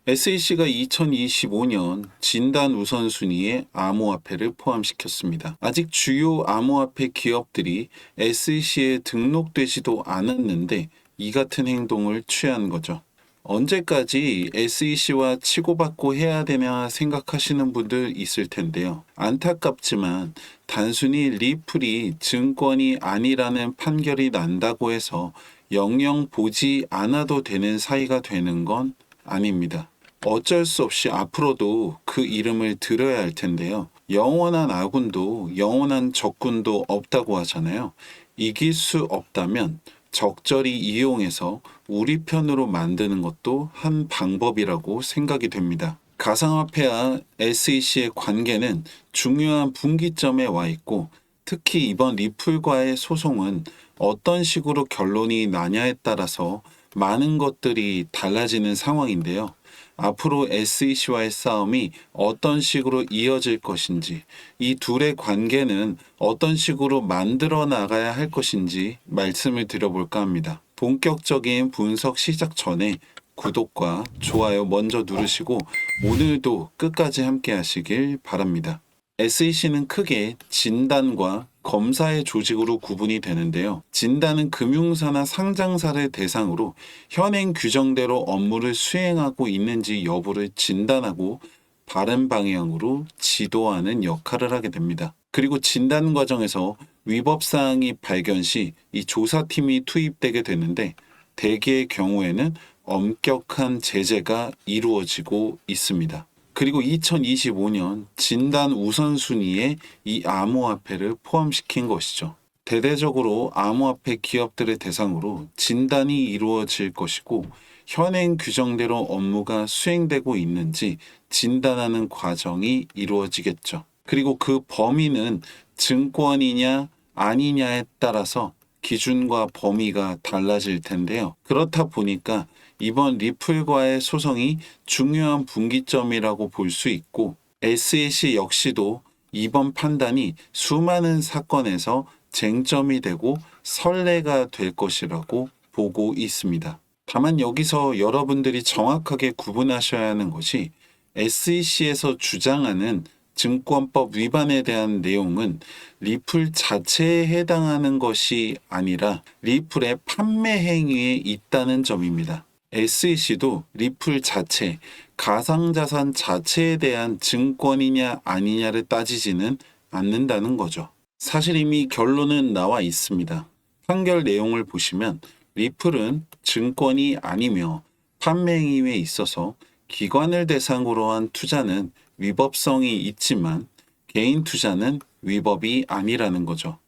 SEC가 2025년 진단 우선순위에 암호화폐를 포함시켰습니다. 아직 주요 암호화폐 기업들이 SEC에 등록되지도 않았는데 이 같은 행동을 취한 거죠. 언제까지 SEC와 치고받고 해야 되냐 생각하시는 분들 있을 텐데요. 안타깝지만 단순히 리플이 증권이 아니라는 판결이 난다고 해서 영영 보지 않아도 되는 사이가 되는 건 아닙니다. 어쩔 수 없이 앞으로도 그 이름을 들어야 할 텐데요. 영원한 아군도 영원한 적군도 없다고 하잖아요. 이길 수 없다면 적절히 이용해서 우리 편으로 만드는 것도 한 방법이라고 생각이 됩니다. 가상화폐와 SEC의 관계는 중요한 분기점에 와 있고, 특히 이번 리플과의 소송은 어떤 식으로 결론이 나냐에 따라서 많은 것들이 달라지는 상황인데요. 앞으로 SEC와의 싸움이 어떤 식으로 이어질 것인지, 이 둘의 관계는 어떤 식으로 만들어 나가야 할 것인지 말씀을 드려볼까 합니다. 본격적인 분석 시작 전에 구독과 좋아요 먼저 누르시고 오늘도 끝까지 함께 하시길 바랍니다. SEC는 크게 진단과 검사의 조직으로 구분이 되는데요. 진단은 금융사나 상장사를 대상으로 현행 규정대로 업무를 수행하고 있는지 여부를 진단하고 바른 방향으로 지도하는 역할을 하게 됩니다. 그리고 진단 과정에서 위법 사항이 발견 시 이 조사팀이 투입되게 되는데, 대개의 경우에는 엄격한 제재가 이루어지고 있습니다. 그리고 2025년 진단 우선순위에 이 암호화폐를 포함시킨 것이죠. 대대적으로 암호화폐 기업들을 대상으로 진단이 이루어질 것이고, 현행 규정대로 업무가 수행되고 있는지 진단하는 과정이 이루어지겠죠. 그리고 그 범위는 증권이냐 아니냐에 따라서 기준과 범위가 달라질 텐데요. 그렇다 보니까 이번 리플과의 소송이 중요한 분기점이라고 볼 수 있고, SEC 역시도 이번 판단이 수많은 사건에서 쟁점이 되고 선례가 될 것이라고 보고 있습니다. 다만 여기서 여러분들이 정확하게 구분하셔야 하는 것이, SEC에서 주장하는 증권법 위반에 대한 내용은 리플 자체에 해당하는 것이 아니라 리플의 판매 행위에 있다는 점입니다. SEC도 리플 자체, 가상자산 자체에 대한 증권이냐 아니냐를 따지지는 않는다는 거죠. 사실 이미 결론은 나와 있습니다. 판결 내용을 보시면 리플은 증권이 아니며 판매 행위에 있어서 기관을 대상으로 한 투자는 위법성이 있지만 개인 투자는 위법이 아니라는 거죠.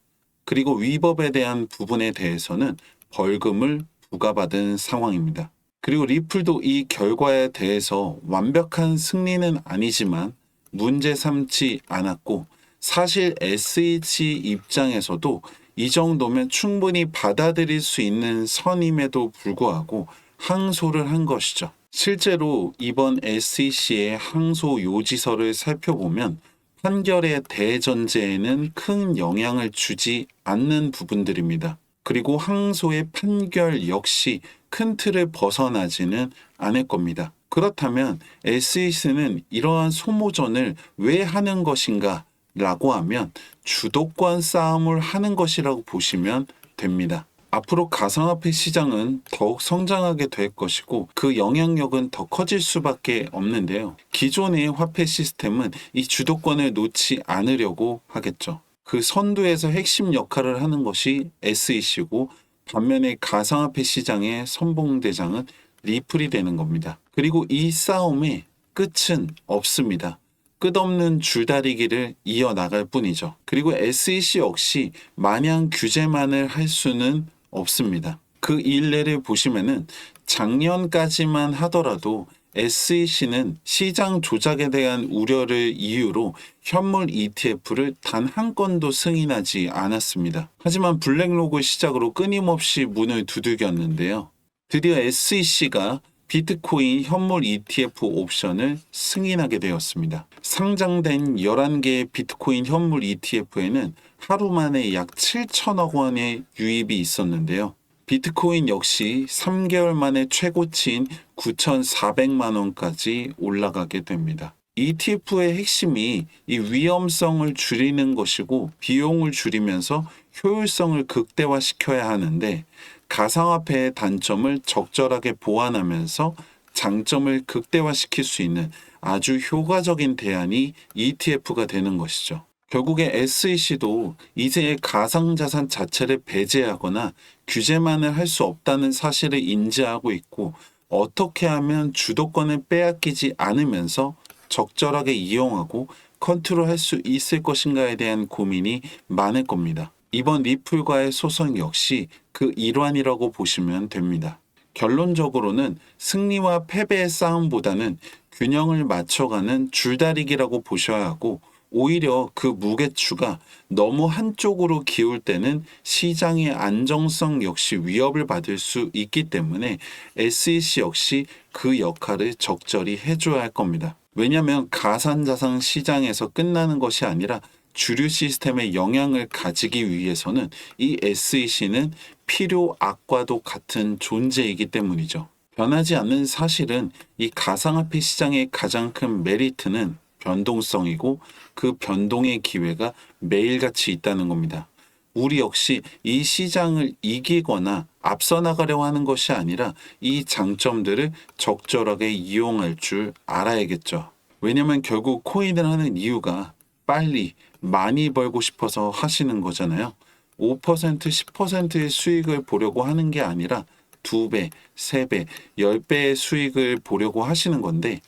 그리고 위법에 대한 부분에 대해서는 벌금을 부과받은 상황입니다. 그리고 리플도 이 결과에 대해서 완벽한 승리는 아니지만 문제 삼지 않았고, 사실 SEC 입장에서도 이 정도면 충분히 받아들일 수 있는 선임에도 불구하고 항소를 한 것이죠. 실제로 이번 SEC의 항소 요지서를 살펴보면 판결의 대전제에는 큰 영향을 주지 않는 부분들입니다. 그리고 항소의 판결 역시 큰 틀을 벗어나지는 않을 겁니다. 그렇다면 SEC는 이러한 소모전을 왜 하는 것인가 라고 하면 주도권 싸움을 하는 것이라고 보시면 됩니다. 앞으로 가상화폐 시장은 더욱 성장하게 될 것이고, 그 영향력은 더 커질 수밖에 없는데요. 기존의 화폐 시스템은 이 주도권을 놓지 않으려고 하겠죠. 그 선두에서 핵심 역할을 하는 것이 SEC고, 반면에 가상화폐 시장의 선봉대장은 리플이 되는 겁니다. 그리고 이 싸움의 끝은 없습니다. 끝없는 줄다리기를 이어나갈 뿐이죠. 그리고 SEC 역시 마냥 규제만을 할 수는 없습니다. 그 일례를 보시면은 작년까지만 하더라도 SEC는 시장 조작에 대한 우려를 이유로 현물 ETF를 단 한 건도 승인하지 않았습니다. 하지만 블랙록을 시작으로 끊임없이 문을 두들겼는데요. 드디어 SEC가 비트코인 현물 ETF 옵션을 승인하게 되었습니다. 상장된 11개의 비트코인 현물 ETF에는 하루 만에 약 7천억 원의 유입이 있었는데요. 비트코인 역시 3개월 만에 최고치인 9,400만 원까지 올라가게 됩니다. ETF의 핵심이 이 위험성을 줄이는 것이고 비용을 줄이면서 효율성을 극대화시켜야 하는데 가상화폐의 단점을 적절하게 보완하면서 장점을 극대화시킬 수 있는 아주 효과적인 대안이 ETF가 되는 것이죠. 결국에 SEC도 이제 가상자산 자체를 배제하거나 규제만을 할 수 없다는 사실을 인지하고 있고 어떻게 하면 주도권을 빼앗기지 않으면서 적절하게 이용하고 컨트롤할 수 있을 것인가에 대한 고민이 많을 겁니다. 이번 리플과의 소송 역시 그 일환이라고 보시면 됩니다. 결론적으로는 승리와 패배의 싸움보다는 균형을 맞춰가는 줄다리기라고 보셔야 하고 오히려 그 무게추가 너무 한쪽으로 기울 때는 시장의 안정성 역시 위협을 받을 수 있기 때문에 SEC 역시 그 역할을 적절히 해줘야 할 겁니다. 왜냐하면 가상자산 시장에서 끝나는 것이 아니라 주류 시스템에 영향을 가지기 위해서는 이 SEC는 필요 악과도 같은 존재이기 때문이죠. 변하지 않는 사실은 이 가상화폐 시장의 가장 큰 메리트는 변동성이고 그 변동의 기회가 매일같이 있다는 겁니다. 우리 역시 이 시장을 이기거나 앞서 나가려고 하는 것이 아니라 이 장점들을 적절하게 이용할 줄 알아야겠죠. 왜냐면 결국 코인을 하는 이유가 빨리 많이 벌고 싶어서 하시는 거잖아요. 5%, 10%의 수익을 보려고 하는 게 아니라 2배, 3배, 10배의 수익을 보려고 하시는 건데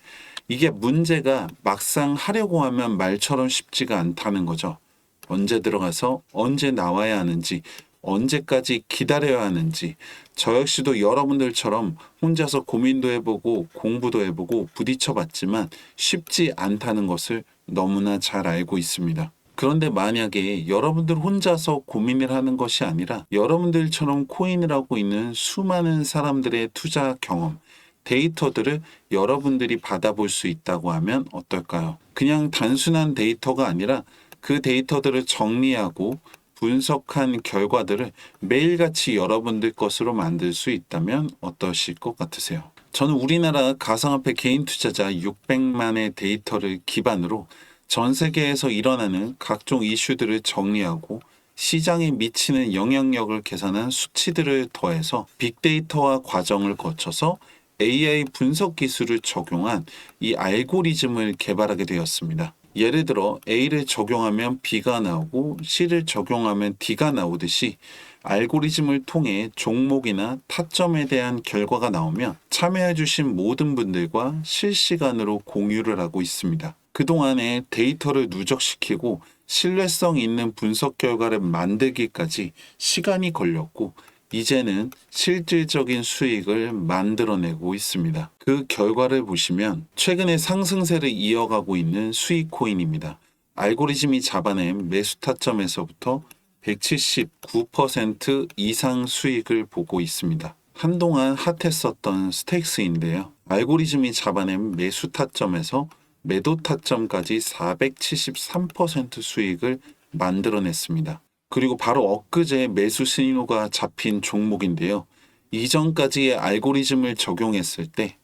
이게 문제가 막상 하려고 하면 말처럼 쉽지가 않다는 거죠. 언제 들어가서 언제 나와야 하는지, 언제까지 기다려야 하는지, 저 역시도 여러분들처럼 혼자서 고민도 해보고 공부도 해보고 부딪혀봤지만 쉽지 않다는 것을 너무나 잘 알고 있습니다. 그런데 만약에 여러분들 혼자서 고민을 하는 것이 아니라 여러분들처럼 코인을 하고 있는 수많은 사람들의 투자 경험, 데이터들을 여러분들이 받아볼 수 있다고 하면 어떨까요? 그냥 단순한 데이터가 아니라 그 데이터들을 정리하고 분석한 결과들을 매일같이 여러분들 것으로 만들 수 있다면 어떠실 것 같으세요? 저는 우리나라 가상화폐 개인 투자자 600만의 데이터를 기반으로 전 세계에서 일어나는 각종 이슈들을 정리하고 시장에 미치는 영향력을 계산한 수치들을 더해서 빅데이터화 과정을 거쳐서 AI 분석 기술을 적용한 이 알고리즘을 개발하게 되었습니다. 예를 들어 A를 적용하면 B가 나오고 C를 적용하면 D가 나오듯이 알고리즘을 통해 종목이나 타점에 대한 결과가 나오면 참여해주신 모든 분들과 실시간으로 공유를 하고 있습니다. 그동안에 데이터를 누적시키고 신뢰성 있는 분석 결과를 만들기까지 시간이 걸렸고 이제는 실질적인 수익을 만들어내고 있습니다. 그 결과를 보시면 최근에 상승세를 이어가고 있는 수익 코인입니다. 알고리즘이 잡아낸 매수 타점에서부터 179% 이상 수익을 보고 있습니다. 한동안 핫했었던 스테이크스인데요. 알고리즘이 잡아낸 매수 타점에서 매도 타점까지 473% 수익을 만들어냈습니다. 그리고 바로 엊그제 매수 신호가 잡힌 종목인데요. 이전까지의 알고리즘을 적용했을 때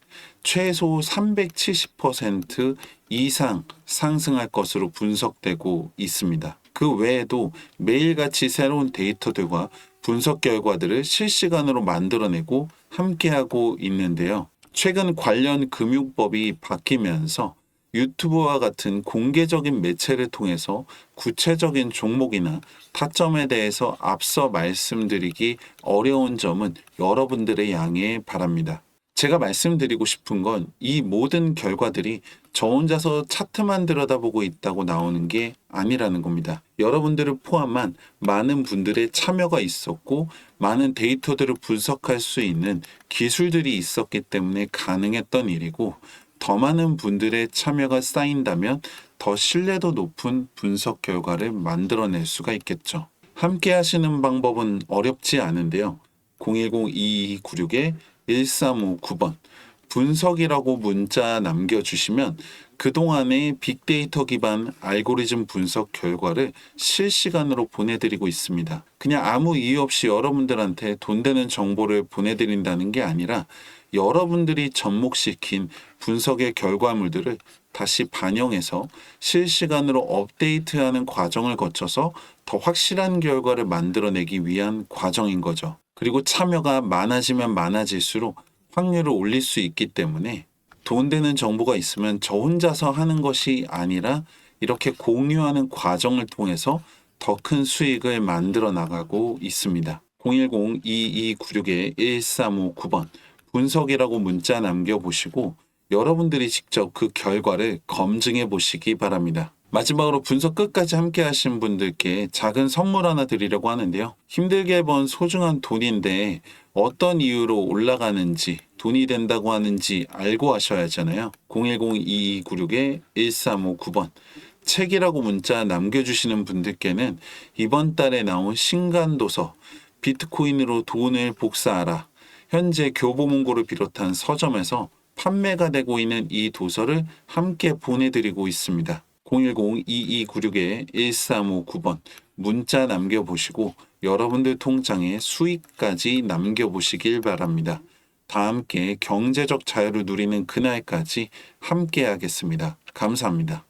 최소 370% 이상 상승할 것으로 분석되고 있습니다. 그 외에도 매일같이 새로운 데이터들과 분석 결과들을 실시간으로 만들어내고 함께하고 있는데요. 최근 관련 금융법이 바뀌면서 유튜브와 같은 공개적인 매체를 통해서 구체적인 종목이나 타점에 대해서 앞서 말씀드리기 어려운 점은 여러분들의 양해 바랍니다. 제가 말씀드리고 싶은 건 이 모든 결과들이 저 혼자서 차트만 들여다보고 있다고 나오는 게 아니라는 겁니다. 여러분들을 포함한 많은 분들의 참여가 있었고 많은 데이터들을 분석할 수 있는 기술들이 있었기 때문에 가능했던 일이고 더 많은 분들의 참여가 쌓인다면 더 신뢰도 높은 분석 결과를 만들어낼 수가 있겠죠. 함께 하시는 방법은 어렵지 않은데요. 010-2296-1359번 분석이라고 문자 남겨주시면 그동안의 빅데이터 기반 알고리즘 분석 결과를 실시간으로 보내드리고 있습니다. 그냥 아무 이유 없이 여러분들한테 돈 되는 정보를 보내드린다는 게 아니라 여러분들이 접목시킨 분석의 결과물들을 다시 반영해서 실시간으로 업데이트하는 과정을 거쳐서 더 확실한 결과를 만들어내기 위한 과정인 거죠. 그리고 참여가 많아지면 많아질수록 확률을 올릴 수 있기 때문에 돈 되는 정보가 있으면 저 혼자서 하는 것이 아니라 이렇게 공유하는 과정을 통해서 더 큰 수익을 만들어 나가고 있습니다. 010-2296-1359번 분석이라고 문자 남겨보시고 여러분들이 직접 그 결과를 검증해 보시기 바랍니다. 마지막으로 분석 끝까지 함께 하신 분들께 작은 선물 하나 드리려고 하는데요. 힘들게 번 소중한 돈인데 어떤 이유로 올라가는지 돈이 된다고 하는지 알고 하셔야 하잖아요. 010-2296-1359번 책이라고 문자 남겨주시는 분들께는 이번 달에 나온 신간도서 비트코인으로 돈을 복사하라 현재 교보문고를 비롯한 서점에서 판매가 되고 있는 이 도서를 함께 보내드리고 있습니다. 010-2296-1359번 문자 남겨보시고 여러분들 통장에 수익까지 남겨보시길 바랍니다. 다 함께 경제적 자유를 누리는 그날까지 함께 하겠습니다. 감사합니다.